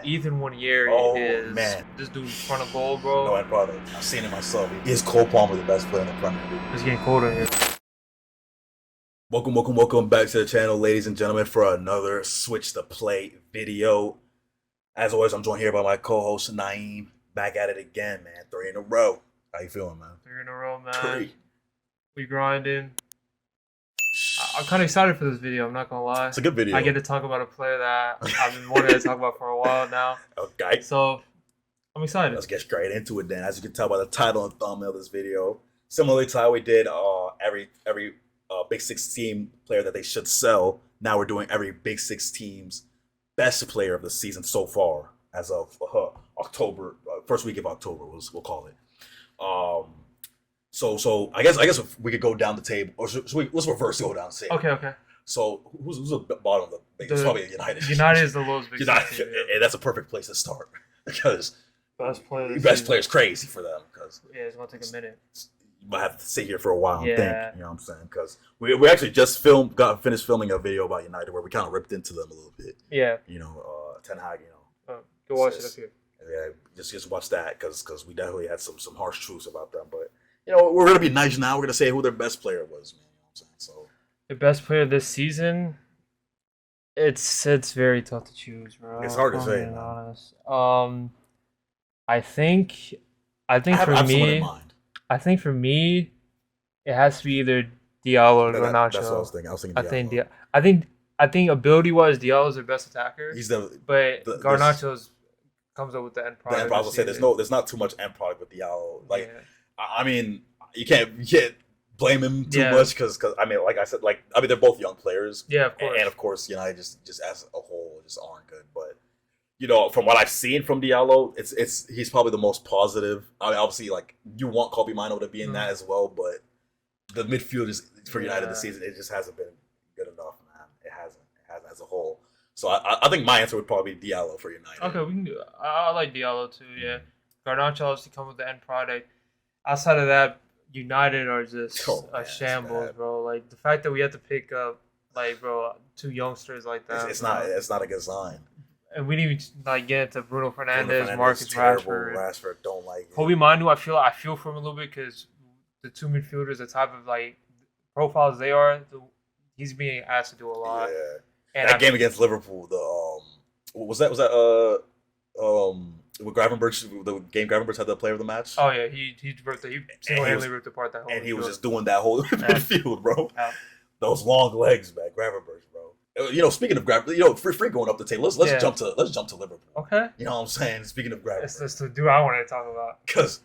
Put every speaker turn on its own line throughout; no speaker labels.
Ethan Winieri is
man.
this dude's front of goal, bro.
No end product. I've seen it myself. Is Cole Palmer the best player in the Premier League?
It's getting colder here.
Welcome back to the channel, ladies and gentlemen, for another Switch the Play video. As always, I'm joined here by my co-host Naeem. Back at it again, man. 3 in a row. How you feeling, man?
3 in a row, man.
3.
We grinding. I'm kind of excited for this video. I'm not gonna lie.
It's a good video.
I get to talk about a player that I've been wanting to talk about for a while now.
Okay.
So I'm excited.
Let's get straight into it then. As you can tell by the title and thumbnail of this video, similarly to how we did every Big Six team player that they should sell, now we're doing every Big Six team's best player of the season so far as of October, first week of October, we'll call it. So I guess if we could go down the table, or let's reverse go down the table.
Okay.
So who's the bottom of the big? It's probably United.
United is the lowest Big Six team.
And that's a perfect place to start because
best
player is crazy for them because
it's gonna take a minute.
You might have to sit here for a while and think. You know what I'm saying? Because we actually just finished filming a video about United where we kind of ripped into them a little bit.
Yeah.
You know, Ten Hag.
Go watch it up here.
Yeah, just watch that because we definitely had some harsh truths about them. But you know, we're gonna be nice now. We're gonna say who their best player was, man. You know what I'm saying? So
the best player this season. It's very tough to choose, bro.
It's hard to say.
Being honest. I think for me, it has to be either Diallo or Garnacho.
That's what I was thinking.
I think ability-wise, Diallo is their best attacker. But Garnacho comes up with the end product.
The end product. Say there's not too much end product with Diallo. I mean, you can't blame him too much because I mean, like I said, they're both young players.
Yeah, of course.
And of course, United just as a whole just aren't good. But you know, from what I've seen from Diallo, he's probably the most positive. I mean, obviously, you want Kobe Mino to be in that as well, but the midfielders for United this season, it just hasn't been good enough, man. It hasn't as a whole. So I think my answer would probably be Diallo for United.
Okay, we can do it. I like Diallo too. Yeah, Garnacho obviously comes with the end product. Outside of that, United are just a shambles, bro. Like the fact that we had to pick up, two youngsters like that.
It's not a good sign.
And we didn't even get into Bruno Fernandes, Marcus Rashford.
Rashford don't like it.
Kobe Manu, I feel for him a little bit because the two midfielders, the type of profiles they are, he's being asked to do a lot.
Yeah.
And
that game against Liverpool, was that with Gravenberch, the game Gravenberch had the player of the match?
Oh yeah, he single-handedly ripped apart that whole.
And he was just doing that whole midfield, bro. Yeah. Those long legs, man, Gravenberch, bro. You know, speaking of free going up the table. Let's jump to Liverpool.
Okay.
You know what I'm saying? Speaking of Gravenberch,
that's the dude I wanted to talk about because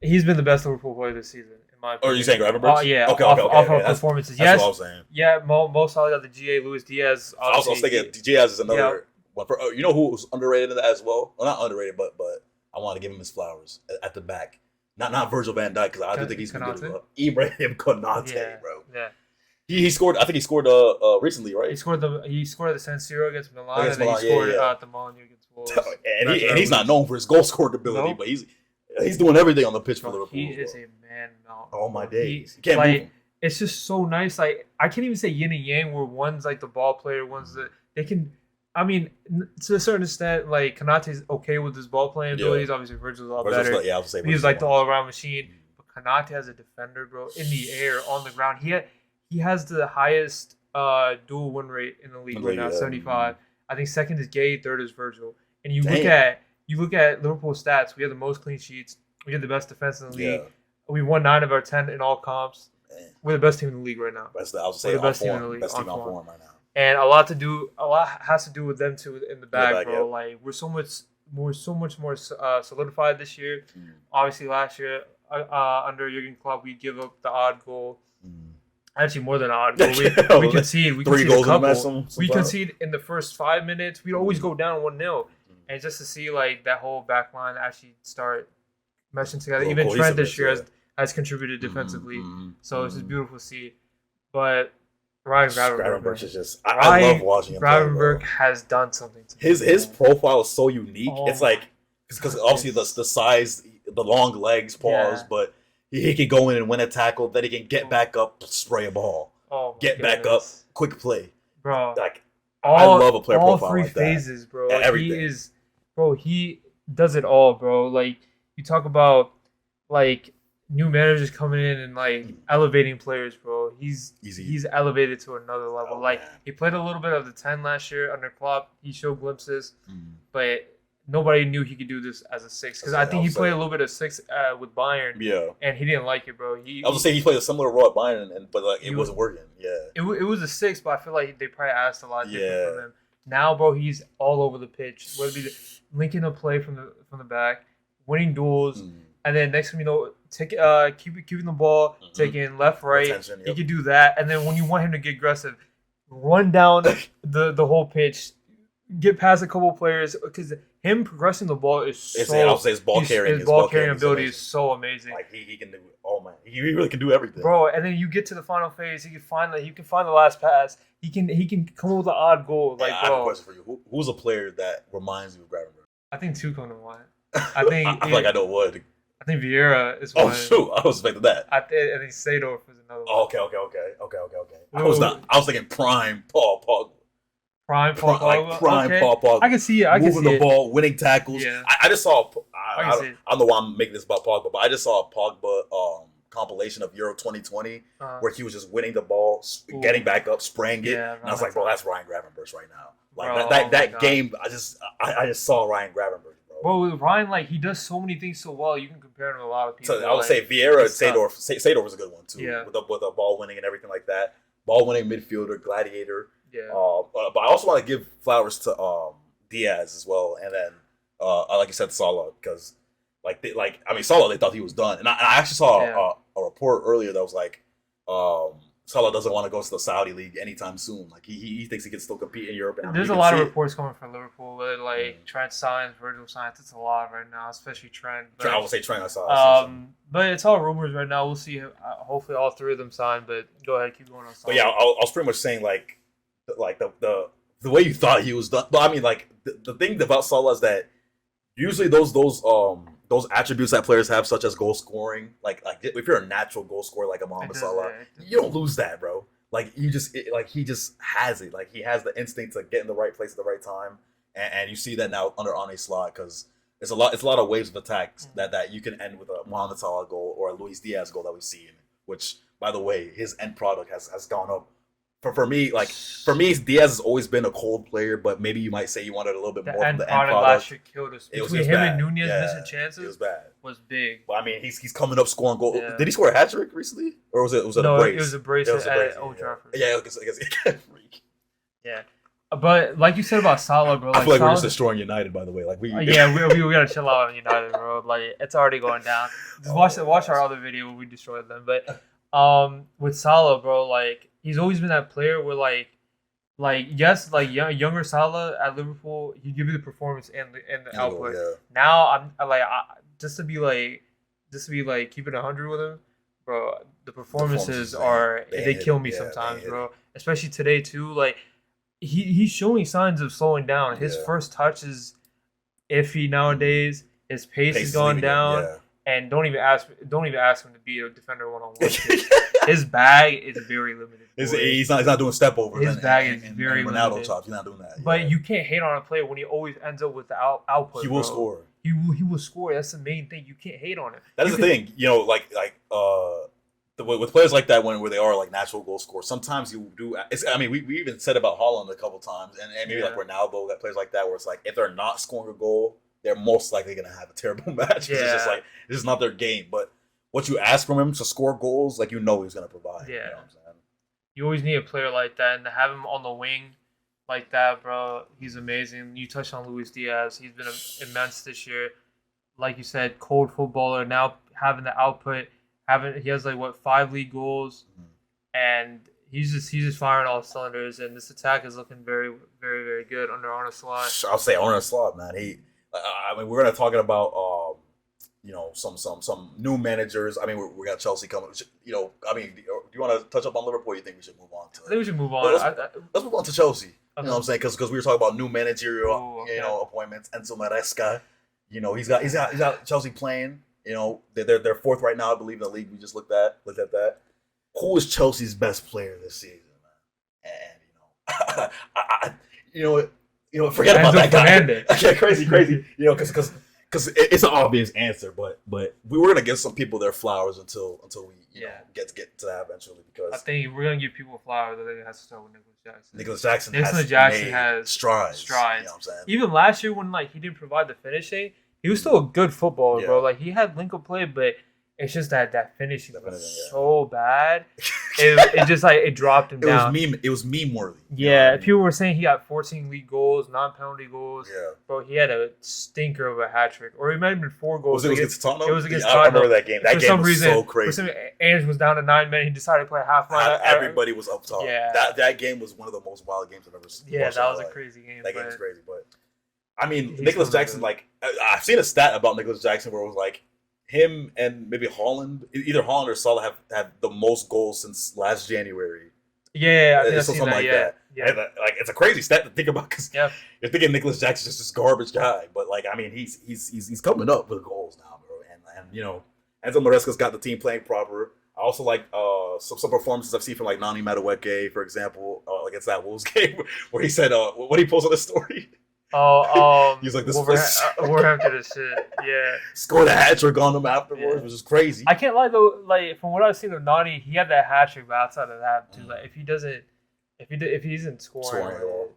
he's been the best Liverpool player this season. Or
are you saying Gravenberch?
Yeah.
Okay.
Off our performances.
That's what I was saying.
Yeah, Mo Salah got the GA. Luis Diaz.
I was thinking Diaz is another one. You know who was underrated in that as well? Well, not underrated, but I want to give him his flowers at the back. Not Virgil van Dijk because I do think he's going to do it. Ibrahim Konate, bro.
Yeah.
He scored. I think he scored recently, right?
He scored at the San Siro against Milan, and then he scored at the Molyneux against Wolves.
And he's not known for his goal scoring ability, but he's doing everything on the pitch for Liverpool.
He is a man now.
Oh my days! He can't move him.
It's just so nice. I can't even say yin and yang, where one's the ball player, one's they can. I mean, to a certain extent, Konate's okay with his ball playing abilities. Obviously, Virgil's a lot better.
Yeah, I was saying
he's the all around machine. But Konate as a defender, bro, in the air, on the ground, he has the highest dual win rate in the league right now, 75. I think second is Gay, third is Virgil. And you look at Liverpool's stats. We have the most clean sheets. We have the best defense in the league. We won 9 of our 10 in all comps. Man. We're the best team in the league right now.
We're the best team in the league. Best team on form right now.
And a lot has to do with them too in the back, bro. Yeah. We're so much more solidified this year. Obviously, last year under Jurgen Klopp, we give up the odd goal. Actually, more than odd goal. We concede. We concede a couple. We concede in the first 5 minutes. We'd always go down 1-0. And just to see that whole back line actually start meshing together. Even Trent this year has contributed defensively. So it's just beautiful to see. But Ryan Gravenberch is just I love watching him. Gravenberch has done something to
his profile is so unique. It's because obviously the size, the long legs, but he can go in and win a tackle, then he can get back up, spray a ball. Get back up, quick play.
Bro.
I love a player profile
three
like
phases,
that.
bro.
Yeah, everything.
He does it all, bro. Like you talk about like new managers coming in and like elevating players, bro. He's elevated to another level. Like he played a little bit of the 10 last year under Klopp. He showed glimpses, but nobody knew he could do this as a 6 because I think he played a little bit of 6 with Bayern.
Yeah,
and he didn't like it, bro. I
was gonna say he played a similar role at Bayern, but like it wasn't working. Yeah,
it was a 6, but I feel like they probably asked a lot different from him. Now, bro, he's all over the pitch. Whether it be linking a play from the back, winning duels, and then next thing you know, keeping the ball, taking left, right. Attention, he can do that, and then when you want him to get aggressive, run down the whole pitch, get past a couple players because him progressing the ball is so.
I'll say his ball carrying
ability is so amazing.
Like he can do. Oh man, he really can do everything,
bro. And then you get to the final phase, he can find the last pass. He can come up with an odd goal. Like,
I have a question for you. Who's a player that reminds you of Gravenberch?
I think two come to mind. I think
I feel like I know one.
I think Vieira is one.
Oh shoot, I was expecting that.
I think Seedorf is another one.
Okay. I was thinking prime Paul Pogba.
Prime Paul
Pogba.
I can see it.
Moving the ball, winning tackles.
Yeah.
I just saw. I don't know why I'm making this about Pogba, but I just saw a Pogba compilation of Euro 2020 where he was just winning the ball, getting back up, spraying it, and I was like, bro, that's Ryan Gravenberch right now. Like that game, I just saw Ryan Gravenberch.
Bro, with Ryan, like he does so many things so well. You can compare him to a lot of people.
So I would say Vieira and Seedorf was a good one too. Yeah. With the ball winning and everything like that. Ball winning midfielder, gladiator.
Yeah.
But I also want to give flowers to Diaz as well, and then like you said, Salah, because Salah, they thought he was done, and I actually saw a report earlier that was like Salah doesn't want to go to the Saudi league anytime soon. Like he thinks he can still compete in Europe.
There's a lot of reports coming from Liverpool with like Trent signs, Virgil signs. It's a lot right now, especially Trent. But,
I would say Trent. I saw.
But it's all rumors right now. We'll see. Hopefully, all three of them sign. But go ahead, keep going on.
But yeah, I was pretty much saying like the way you thought he was done. But I mean, like the thing about Salah is that usually those attributes that players have, such as goal scoring, like if you're a natural goal scorer like a Mohammad Salah, you don't lose that, bro. Like he just has it. Like he has the instinct to get in the right place at the right time, and you see that now under Arne Slot because it's a lot of waves of attack that you can end with a Mohamed Salah goal or a Luis Diaz goal that we see, which by the way his end product has gone up. For me, Diaz has always been a cold player, but maybe you might say you wanted a little bit more from the end product.
Last year killed us. Between him and Nunez missing chances,
it was bad.
Was big.
But I mean, he's coming up scoring goals. Yeah. Did he score a hat trick recently, or was it a brace?
It was a brace at Old Trafford.
Yeah, I guess freak.
Yeah, but like you said about Salah, bro.
I feel like we're just destroying United, by the way. Like we
gotta chill out on United, bro. Like it's already going down. Just watch our other video where we destroyed them. But with Salah, bro, like he's always been that player where younger Salah at Liverpool, he give you the performance and the output. Yeah. Now just to be keeping 100 with him, bro. The performances they kill me sometimes, bro. Especially today too. Like he's showing signs of slowing down. His first touch is iffy nowadays. His pace is going down. Yeah. And don't even ask him to be a defender one-on-one. His bag is very limited.
He's not doing step overs.
His bag is very
Ronaldo
limited.
chops. He's not doing that.
But you can't hate on a player when he always ends up with the output.
He will score.
He will score. That's the main thing. You can't hate on it.
That is the thing. You know, with players like that, where they are like natural goal scorers, sometimes you do. We even said about Haaland a couple times, and maybe like Ronaldo, that players like that, where it's like if they're not scoring a goal, they're most likely going to have a terrible match. Yeah. It's just like this is not their game. But what you ask from him to score goals, like he's going to provide.
Yeah.
You know what I'm saying?
You always need a player like that, and to have him on the wing like that, bro, he's amazing. You touched on Luis Diaz. He's been immense this year. Like you said, cold footballer. Now having the output, he has 5 league goals, and he's just firing all cylinders. And this attack is looking very, very, very good under Arne Slot.
I'll say Arne Slot, man. We're gonna talking about some new managers. We got Chelsea coming. Do you want to touch up on Liverpool? Or you think we should move on to?
I think we should move on.
Let's move on to Chelsea. Okay. You know what I'm saying? Because we were talking about new managerial appointments. Enzo Maresca. He's got Chelsea playing. They're fourth right now, I believe, in the league. We just looked at that. Who is Chelsea's best player this season, man? And forget about that guy.
Fernandez.
Okay, crazy. Because it's an obvious answer, but we were gonna give some people their flowers until we get to that eventually. Because
I think we're gonna give people flowers. I think it has to start with
Nicholas Jackson.
has
strides. You know what I'm saying?
Even last year when he didn't provide the finishing, he was still a good footballer, bro. Like he had link-up play, but it's just that finishing was so bad. It just it dropped him down.
It was meme worthy.
Yeah, people were saying he got 14 league goals, non-penalty goals.
Yeah,
bro, he had a stinker of a hat trick, or he might have been 4 goals.
Was it against Tottenham?
It was against Tottenham.
I remember that game. That game was so crazy.
For some reason, Ange was down to 9 men. He decided to play half line.
Everybody was up top.
Yeah,
that game was one of the most wild games I've ever seen.
Yeah, that was a crazy game.
That game was crazy, but I mean, Nicholas Jackson. I've seen a stat about Nicholas Jackson where it was him and maybe Haaland, either Haaland or Salah have the most goals since last January.
Yeah, I think
something like that. Yeah, and, it's a crazy stat to think about because you're thinking Nicholas Jackson's just this garbage guy, but I mean, he's coming up with goals now, bro, and Enzo Maresca's got the team playing proper. I also like some performances I've seen from Nani Madueke, for example, against that Wolves game where he said, what he posted on the story.
He's like, this
Wolverhampton
is shit. Yeah,
scored a hat trick on him afterwards, which is crazy.
I can't lie though. From what I've seen of Nani, he had that hat trick, but outside of that, too, if he isn't scoring at all.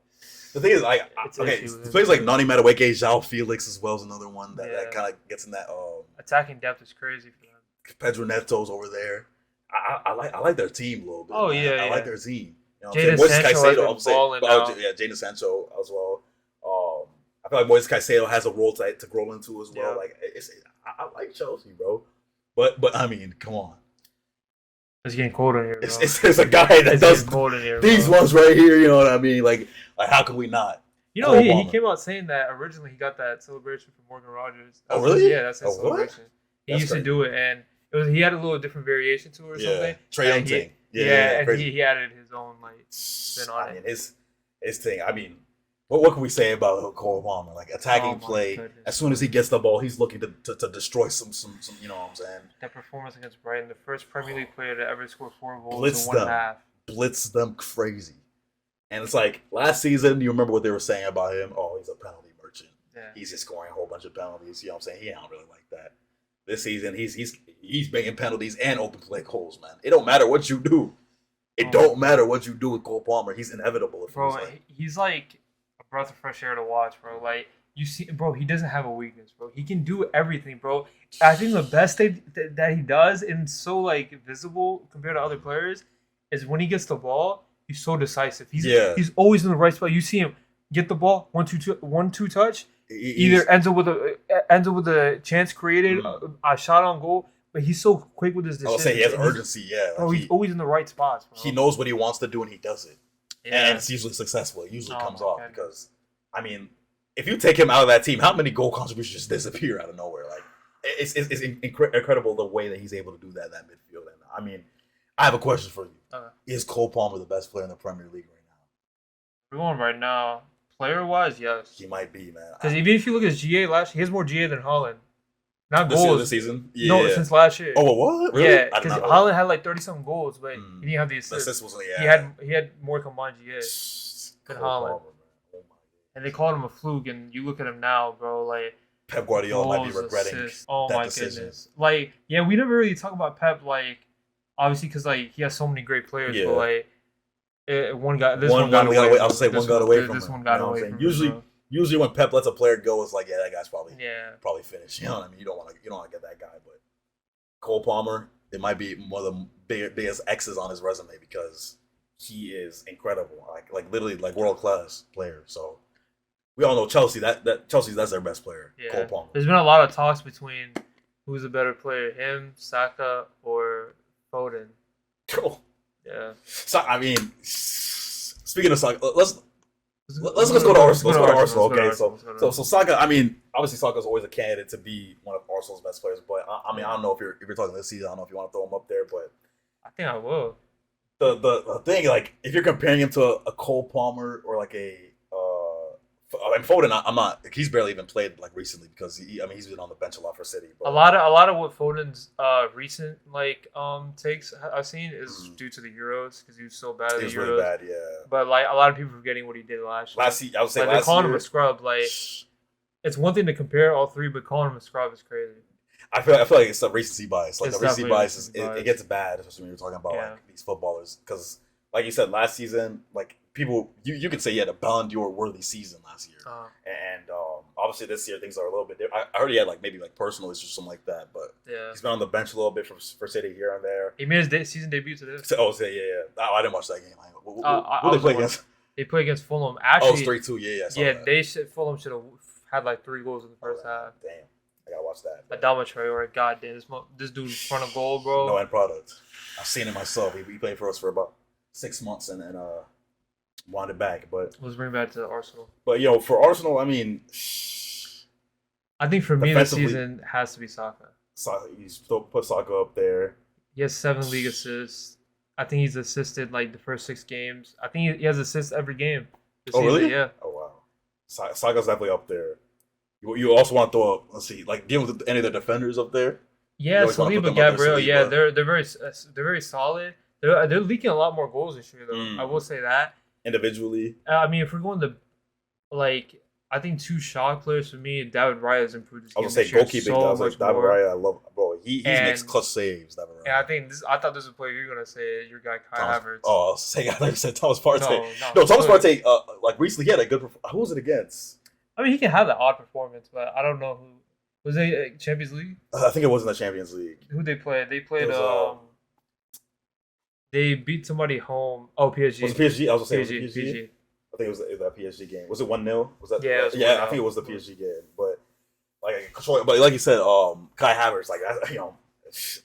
The thing is, players like Nani Madueke, João Felix as well is another one that kind of gets in that.
Attacking depth is crazy for them.
Pedro Neto's over there. I like their team a little bit.
Oh, man.
I like their team.
Jadon Sancho has been balling out.
Jadon Sancho as well. I feel like Moises Caicedo has a role to grow into as well. I like Chelsea, bro. But I mean, come on.
It's getting cold in here, bro.
It's a guy that does
cold in here,
these ones right here. You know what I mean? Like how can we not?
He came out saying that originally he got that celebration from Morgan Rogers.
Oh, really?
Yeah, that's his celebration. He used to do it, and he had a little different variation to it or something.
Trae thing.
And he added his own spin on it.
I mean, his thing. I mean, what can we say about Cole Palmer? Attacking play. Goodness. As soon as he gets the ball, he's looking to destroy some. You know what I'm saying?
That performance against Brighton, the first Premier League player to ever score 4 goals in 1.5.
Blitz them crazy. And it's last season, you remember what they were saying about him? Oh, he's a penalty merchant. Yeah. He's just scoring a whole bunch of penalties. You know what I'm saying? He don't really like that. This season, he's making penalties and open play goals, man. It don't matter what you do. It don't matter what you do with Cole Palmer. He's inevitable.
He's like a breath of fresh air to watch, bro. You see, bro, he doesn't have a weakness, bro. He can do everything, bro. I think the best thing that he does, and so visible compared to other players, is when he gets the ball, he's so decisive. He's always in the right spot. You see him get the ball, 1-2 touch. Either ends up with a chance created, a shot on goal, but he's so quick with his decisions.
I'll say he has urgency,
Bro, he's always in the right spots, bro.
He knows what he wants to do and he does it. Yeah. And it's usually successful. It usually comes off because, I mean, if you take him out of that team, how many goal contributions just disappear out of nowhere? It's incredible the way that he's able to do that in that midfield. And I mean, I have a question for you. Is Cole Palmer the best player in the Premier League right now?
We're going right now. Player-wise, yes.
He might be, man.
Because even if you look at his GA last year, he has more GA than Haaland. Not goals.
This season?
Yeah. No, since last year.
Oh, what? Really?
Yeah, because Haaland had 30-something goals, but he didn't have the assist.
The assist was,
He had more combined GA than Haaland. And they called him a fluke, and you look at him now, bro,
Pep Guardiola might be regretting that decision.
Goodness. We never really talk about Pep, obviously, because, he has so many great players, but, one got away.
I would say one got away from him.
This one got away from him.
Usually when Pep lets a player go, it's that guy's probably finished. You know what I mean? You don't want to get that guy. But Cole Palmer, it might be one of the biggest X's on his resume because he is incredible, literally world class player. So we all know Chelsea. That's their best player. Yeah. Cole Palmer.
There's been a lot of talks between who's a better player, him, Saka, or Foden.
Cool.
Yeah.
So I mean, speaking of Saka, let's go to Arsenal. Okay, so Saka. I mean, obviously Saka's always a candidate to be one of Arsenal's best players. But I mean, I don't know if you're talking this season. I don't know if you want to throw him up there, but
I think I will.
The thing, if you're comparing him to a Cole Palmer or a And Foden, I'm not. He's barely even played like recently because he's been on the bench a lot for City. But
a lot of what Foden's recent takes I've seen is due to the Euros because he was so bad at the Euros.
Really bad, yeah.
But like a lot of people forgetting what he did last year.
I would say
like,
last
calling
year,
him a scrub. Like it's one thing to compare all three, but calling him a scrub is crazy.
I feel like it's a recency bias. Like the recency bias it gets bad, especially when you're talking about like these footballers. Because like you said, last season, like people, you could say he had a Ballon d'Or worthy season last year, and obviously this year things are a little bit different. I heard he had like maybe like personal issues or something like that, but he's been on the bench a little bit for City here and there.
He made his season debut today.
Oh, I didn't watch that game. What they play against?
They play against Fulham. Actually,
3-2.
Yeah, Fulham should have had like 3 goals in the first half.
Damn. I gotta watch that.
Adama Traore, goddamn, this dude in front of goal, bro.
No end product. I've seen it myself. He played for us for about 6 months and then wanted back. But
let's bring back to Arsenal.
But for Arsenal, I mean,
I think for me this season has to be Saka.
You still put Saka up there.
He has 7 league assists. I think he's assisted like the first 6 games. I think he has assists every game.
Oh
season.
really?
Yeah.
Oh wow. Saka's definitely up there. You also want to throw up, let's see, like dealing with any of the defenders up there.
Yeah, Saliba, Gabriel. Yeah, they're very solid. They're leaking a lot more goals this year, though. I will say that
individually.
I mean, if we're going to like, I think 2 shock players for me. David Raya has improved his game.
I was gonna say goalkeeping. So I was like David Raya. I love, bro. He makes clutch saves. David Raya.
And I thought this was a player you're gonna say your guy Kai Havertz.
Oh, I was saying, I thought you said Thomas Partey. No, Thomas Partey. Like recently, he had a good. Who was it against?
I mean, he can have that odd performance, but I don't know who. Was they Champions League?
I think it was in the Champions League.
Who they played? They played. They beat somebody home. Oh, PSG.
Was it PSG? I was gonna say
PSG.
I think it was that PSG game. Was it 1-0? Was that?
Yeah.
I think it was the PSG game. But like you said, Kai Havertz. Like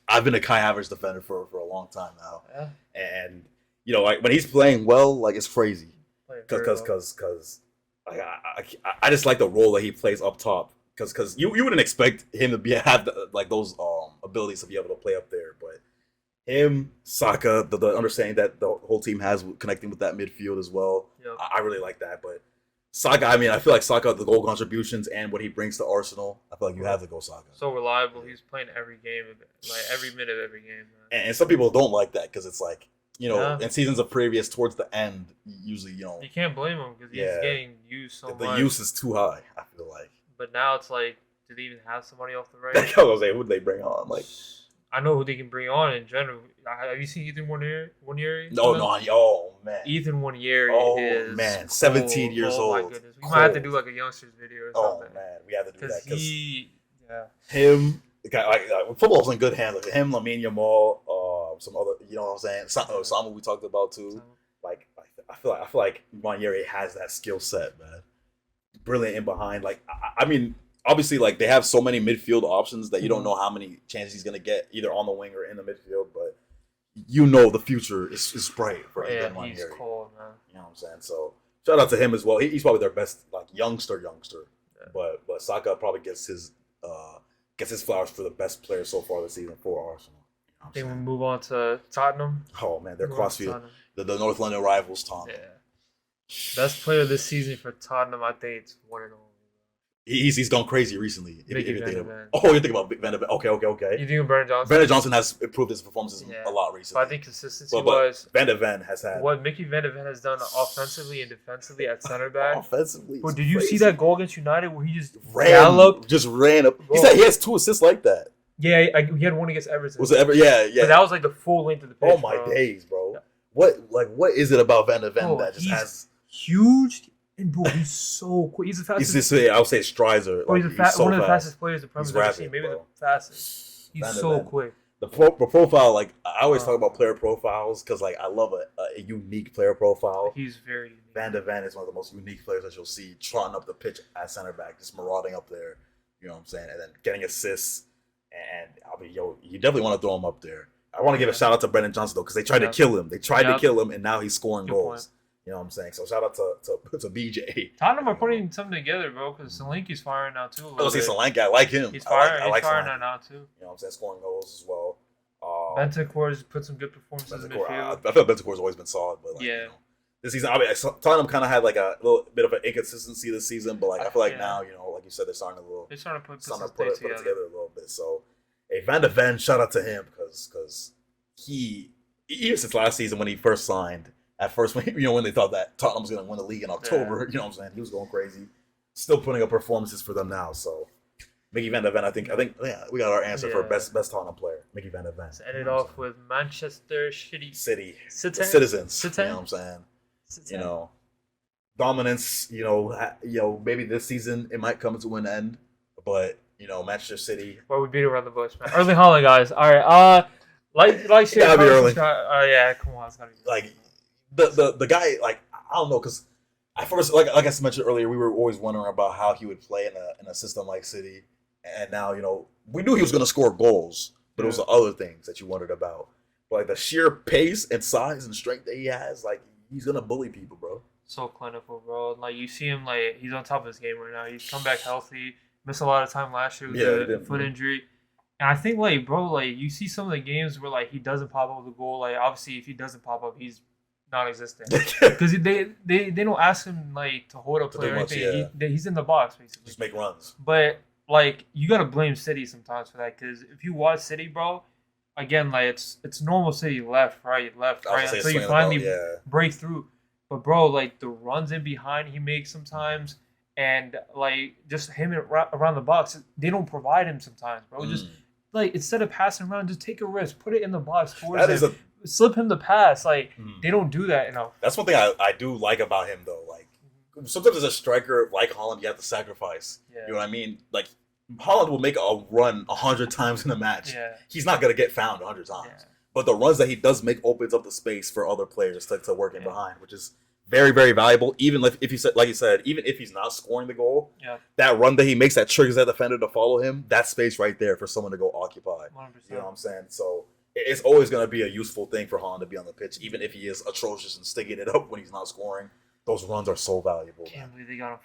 I've been a Kai Havertz defender for a long time now.
Yeah.
And like when he's playing well, like it's crazy. Because I just like the role that he plays up top. Because you wouldn't expect him to have those abilities to be able to play up there, but him, Saka, the understanding that the whole team has connecting with that midfield as well, I really like that. But Saka, I mean, I feel like Saka, the goal contributions and what he brings to Arsenal, I feel like you have to go Saka.
So reliable, he's playing every game, like every minute of every game. Man.
And some people don't like that because it's like in seasons of previous towards the end, usually you
can't blame him because he's getting used so much.
The use is too high, I feel like.
But now it's like, do they even have somebody off the right?
I was like, who'd they bring on? Like,
I know who they can bring on in general. Have you seen Ethan Wanieri?
No, oh man.
Ethan Wanieri is
17 years old.
Oh my goodness, we might have to do like a youngsters video or something.
Oh man, we have to do that
because
him, the guy, like football's in good hands. Like him, Lamine Yamal, some other, you know what I'm saying? Samu we talked about too. Like I feel like Wanieri has that skill set, man. Brilliant in behind. Like I mean, obviously, like they have so many midfield options that you don't know how many chances he's gonna get either on the wing or in the midfield. But the future is bright for Edwin and Naeem.
He's cold, man.
You know what I'm saying? So shout out to him as well. He's probably their best like youngster. Yeah. But Saka probably gets his flowers for the best player so far this season for Arsenal.
I think we move on to Tottenham.
Oh man, they're CrossFit, the North London rivals, Tottenham.
Yeah. Best player this season for Tottenham, I think it's one and only.
He's gone crazy recently.
You're thinking about
Van de Ven. Okay.
You think of Brennan Johnson?
Brennan Johnson has improved his performances a lot recently.
But I think consistency was
Van de Ven has had
what Mickey Van de Ven has done offensively and defensively at center back.
Offensively,
but did you see that goal against United where he just
ran up? He has 2 assists like that.
Yeah, he had one against Everton.
Was it ever? Yeah.
But that was like the full length of the pitch.
Oh my days, bro! Yeah. What is it about Van de Ven that just has
huge? And bro, he's so quick. He's the fastest.
I would say strides are.
He's one of the fastest players the Premier League ever seen. Maybe the fastest. He's so quick.
The profile, like I always talk about player profiles because like I love a unique player profile.
He's very unique.
Van de Ven is one of the most unique players that you'll see trotting up the pitch at center back, just marauding up there. You know what I'm saying? And then getting assists. And I'll be you definitely want to throw him up there. I want to give a shout out to Brennan Johnson though because they tried to kill him. They tried to kill him, and now he's scoring goals. You know what I'm saying? So shout out to BJ.
Tottenham are putting something together, bro, because Solanke's firing now, too.
I see Solanke. I like him.
He's firing, I like firing now, too.
You know what I'm saying? Scoring goals as well.
Bentancur's put some good performances in midfield.
I feel like Bentancur's always been solid, but this season. I mean, Tottenham kind of had like a little bit of an inconsistency this season, but like I feel like now, like you said, they're starting to put it together a little bit. So, hey, Van de Ven, shout out to him because he even since last season when he first signed, at first when they thought that Tottenham was going to win the league in October, you know what I'm saying, he was going crazy. Still putting up performances for them now. So, Mickey Van de Ven, I think we got our answer for best Tottenham player, Mickey Van de Ven.
Let's end it off with Manchester City.
Citizens. You know what I'm saying? Dominance, maybe this season it might come to an end, but Manchester City.
Well, we beat around the bush, man. Erling Haaland, guys. All right. Like share.
Gotta be Erling.
Yeah, come on, it's gotta be.
Like the guy, like I don't know, because at first, like I mentioned earlier, we were always wondering about how he would play in a system like City, and now we knew he was gonna score goals, but it was the other things that you wondered about. But like the sheer pace and size and strength that he has, like he's gonna bully people, bro.
So clinical, bro. Like you see him, like he's on top of his game right now. He's come back healthy. Missed a lot of time last year with the foot injury. And I think, like, bro, like, you see some of the games where, like, he doesn't pop up with the goal. Like, obviously, if he doesn't pop up, he's non-existent. Because they don't ask him, like, to hold up play or anything. He's in the box, basically.
Just make runs.
But, like, you got to blame City sometimes for that. Because if you watch City, bro, again, like, it's normal City left, right, until you finally break through. But, bro, like, the runs in behind he makes sometimes, and, like, just him around the box, they don't provide him sometimes, bro. Just, like, instead of passing around, just take a risk, put it in the box towards him, slip him the pass. Like, they don't do that enough.
That's one thing I do like about him, though. Like, sometimes as a striker like Haaland, you have to sacrifice. Yeah. You know what I mean? Like, Haaland will make a run 100 times in a match. Yeah. He's not going to get found 100 times. Yeah. But the runs that he does make opens up the space for other players to work in behind, which is very, very valuable. Even if you said, like you said, even if he's not scoring the goal, that run that he makes that triggers that defender to follow him, that space right there for someone to go occupy. 100%. You know what I'm saying? So it's always going to be a useful thing for Haaland to be on the pitch, even if he is atrocious and sticking it up when he's not scoring. Those runs are so valuable.
Can't believe they got him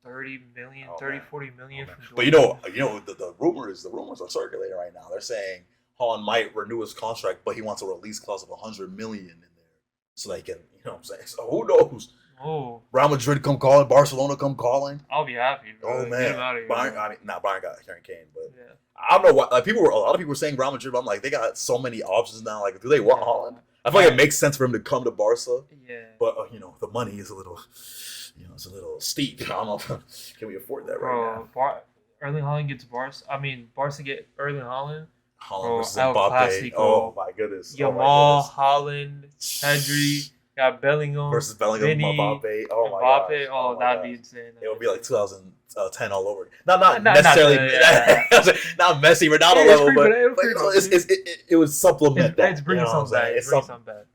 for 30 million, 40 million.
But the rumors are circulating right now. They're saying Haaland might renew his contract, but he wants a release clause of 100 million in there, so they can, you know what I'm saying? So who knows?
Oh,
Real Madrid come calling, Barcelona come calling.
I'll be happy, bro.
Oh man,
get him out of here.
Bayern got Harry Kane, but I don't know what. Like a lot of people were saying Real Madrid, but I'm like, they got so many options now. Like, do they want Haaland? I feel like it makes sense for him to come to Barca. Yeah. But the money is a little, it's a little steep. I don't know. Can we afford that right now?
Erling Haaland gets Barca. I mean, Barca get Erling Haaland.
Haaland versus Mbappe. Oh my goodness.
Yamal, Haaland, Pedri, got Bellingham
versus Bellingham,
Vinny,
Mbappe. Oh my
gosh. Oh, that'd be insane.
It would be like 2010 all over. Not necessarily. Not Messi, Ronaldo level, but it would supplement that.
It's bringing something back.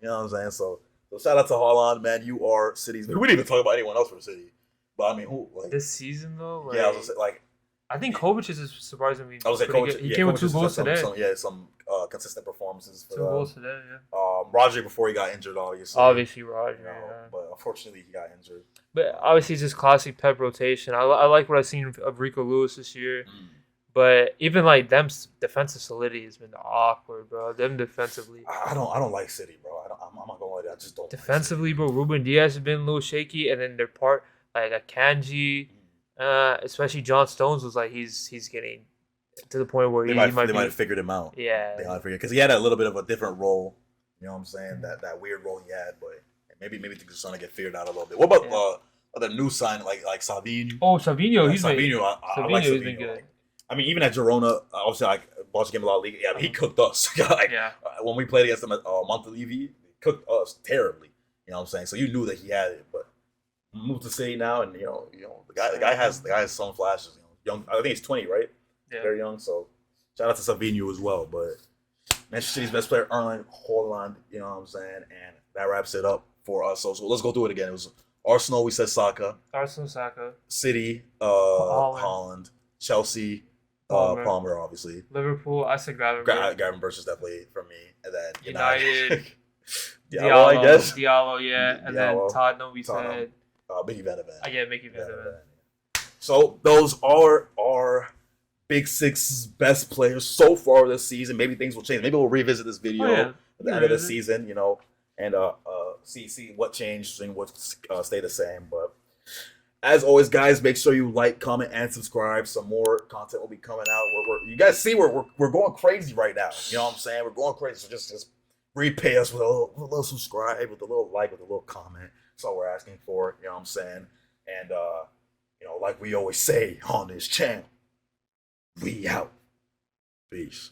You know what I'm saying? So shout out to Haaland, man. You are City's. We didn't even talk about anyone else for City. But I mean, who? Like,
this season though?
I was gonna say, like.
I think Kovac is surprisingly.
I was like, Kovac.
He came with 2 goals today.
Some consistent performances. For
2 goals today,
Roger before he got injured, obviously.
Obviously, Roger.
But unfortunately, he got injured.
But obviously, just classic Pep rotation. I like what I've seen of Rico Lewis this year. But even like them defensive solidity has been awkward, bro. Them defensively.
I don't like City, bro. I'm not gonna lie to you. I just don't.
Defensively, bro. Ruben Diaz has been a little shaky, and then their part like Akanji. Especially John Stones was like he's getting to the point where they might have
figured him out.
Yeah,
they might have figured because he had a little bit of a different role. You know what I'm saying? That weird role he had, but maybe things are starting to get figured out a little bit. What about the new sign like Savinho?
Oh, Savinho,
he's like Savinho. Good. Like, I mean, even at Girona, obviously like watched the game a lot of league. Yeah, he cooked us. When we played against them at Montpellier, he cooked us terribly. You know what I'm saying? So you knew that he had it, but. Moved to City now, and the guy has some flashes. Young, I think he's 20, right? Yeah. Very young. So shout out to Savinho as well. But Manchester City's best player, Erling Haaland. You know what I'm saying? And that wraps it up for us. So let's go through it again. It was Arsenal. We said Saka. City, Haaland. Chelsea, Palmer, obviously.
Liverpool. I said
Gravenberch is definitely for me, and then
United.
Diallo, I guess.
Diallo, yeah, and then Tottenham. We said.
Mickey Van de Ven.
Yeah, Mickey Van de Ven.
So those are our Big Six best players so far this season. Maybe things will change. Maybe we'll revisit this video at the end of the season, and see what changed and what stayed the same. But as always, guys, make sure you like, comment, and subscribe. Some more content will be coming out. You guys see we're going crazy right now. You know what I'm saying? We're going crazy. So just repay us with a little subscribe, with a little like, with a little comment. That's all we're asking for. You know what I'm saying? And like we always say on this channel, we out. Peace.